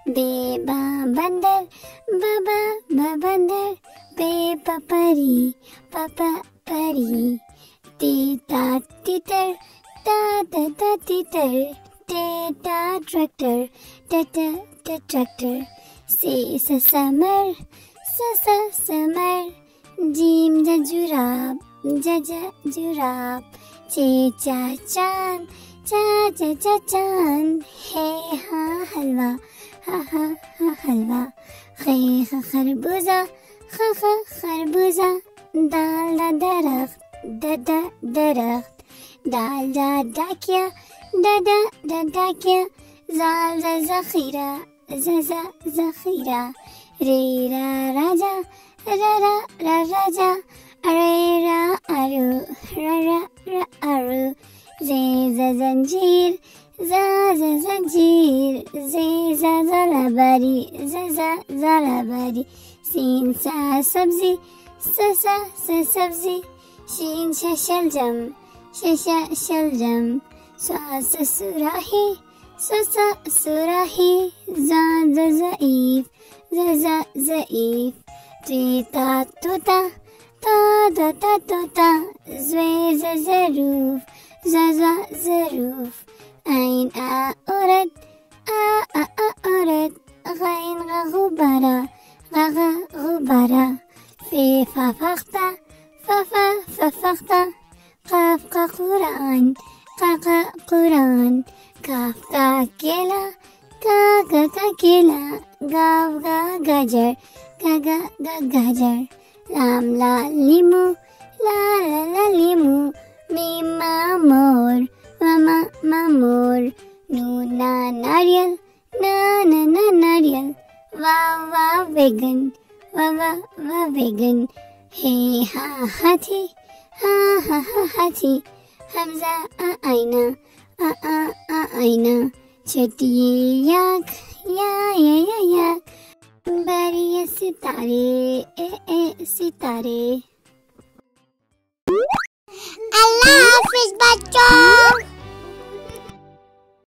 बेबा बंदर बाबा बंदर, बेबा परी पापा परी, तीता तीतर ता तीतर, टेटा ट्रैक्टर टेटा ट्रैक्टर, से समर समर, जीम जुराब जुराब, चे चांद चांद, है हाँ हलवा हा हलवा, खे खरबूजा खरबूजा, दाल दरख्त दरख्त, दाल डाकिया डाकिया, जाल ज़ख़ीरा ज़ख़ीरा, रेरा राजा राजा, अरेरा अरु अरु, जे जंजीर जंजीर, जे ज़लाबारी ज़लाबारी, सीन सा सब्जी सब्जी, शीन शलजम शलजम, स्वास सुराही सुराही, ज़ईफ़ ज़ईफ़, तीता तोता तोता, ज़रूफ ज़रूफ, ऐन औरत औरत, गैन गुब्बारा गुब्बारा, फे फख्ता फख्ता, काफ का कुरान कुरान, काफ का केला केला, गाव गाजर गाजर, लाम ला लीमू ला लीमू, मीमा मोर मामा मोर, नूना नारियल ना नारियल, वाव वेगन वाव वेगन, हे हाथी हा हाथी, हमजा आईना आईना, छोटी याक याक, बड़ी सितारे सितारे। अल्लाह हाफिज बच्चों।